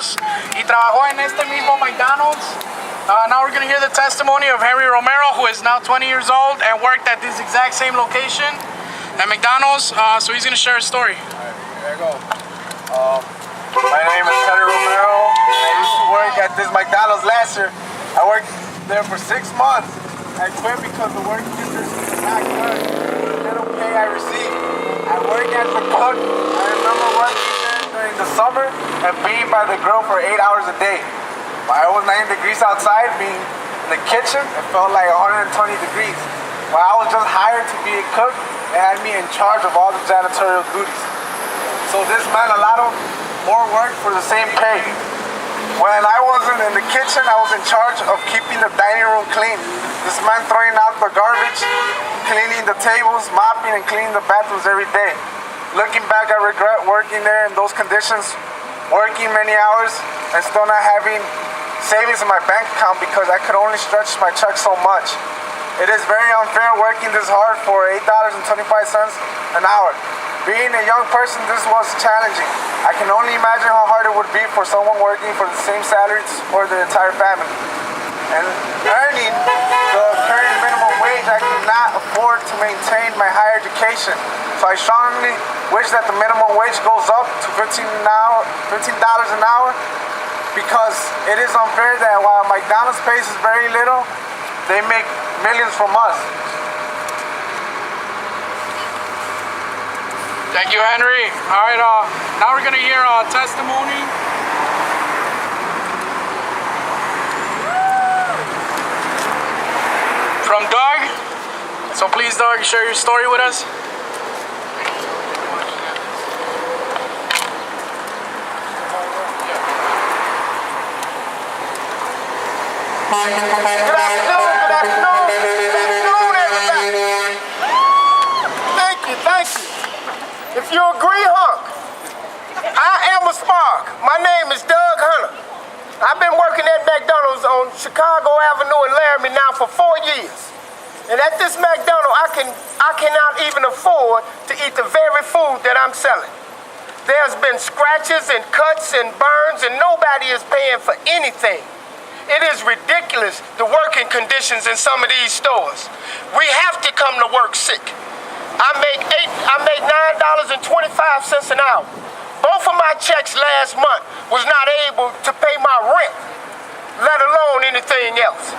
McDonald's. Y trabajó en este mismo McDonald's. Now we're going to hear the testimony of Henry Romero, who is now 20 years old and worked at this exact same location at McDonald's. So he's going to share his story. Alright, there you go. My name is Henry Romero. I used to work at this McDonald's last year. I worked there for 6 months. I quit because the work conditions were not good. The little pay I received. I worked as a cook. I remember working there during the summer and being by the grill for 8 hours a day. While it was 90 degrees outside, being in the kitchen, it felt like 120 degrees. While I was just hired to be a cook, they had me in charge of all the janitorial duties. So this meant a lot of more work for the same pay. When I wasn't in the kitchen, I was in charge of keeping the dining room clean. This meant throwing out the garbage, cleaning the tables, mopping and cleaning the bathrooms every day. Looking back, I regret working there in those conditions, working many hours and still not having savings in my bank account because I could only stretch my check so much. It is very unfair working this hard for $8.25 an hour. Being a young person, this was challenging. I can only imagine how hard it would be for someone working for the same salary to support the entire family. And earning the current minimum wage, I could not afford to maintain my higher education. So I strongly wish that the minimum wage goes up to $15 an hour, because it is unfair that while McDonald's pays us very little, they make millions from us. Thank you, Henry. All right, now we're going to hear a testimony. From Doug. So please, Doug, share your story with us. Good afternoon, everybody. Thank you. If you agree, hunk, I am a spark. My name is Doug Hunter. I've been working at McDonald's on Chicago Avenue in Laramie now for 4 years. And at this McDonald's, I cannot even afford to eat the very food that I'm selling. There's been scratches and cuts and burns, and nobody is paying for anything. It is ridiculous, the working conditions in some of these stores. We have to come to work sick. I make $9.25 an hour. Both of my checks last month was not able to pay my rent, let alone anything else.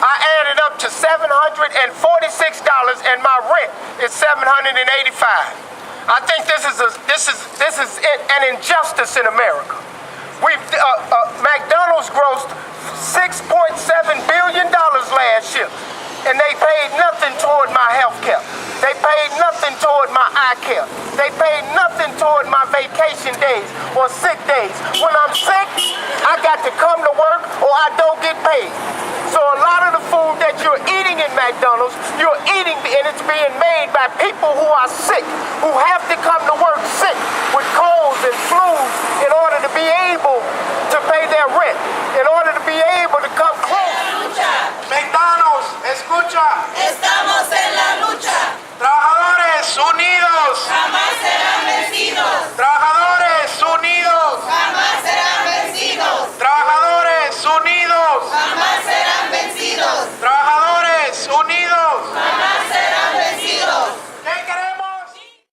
I added up to $746 and my rent is $785. I think this is an injustice in America. McDonald's grossed $6.7 billion last year, and they paid nothing toward my health care. They paid nothing toward my eye care. They paid nothing toward my vacation days or sick days. When I'm sick, I got to come to work or I don't get paid. So a lot of the food that you're eating in McDonald's, you're eating and it's being made by people who are sick, who have to come to work sick with cold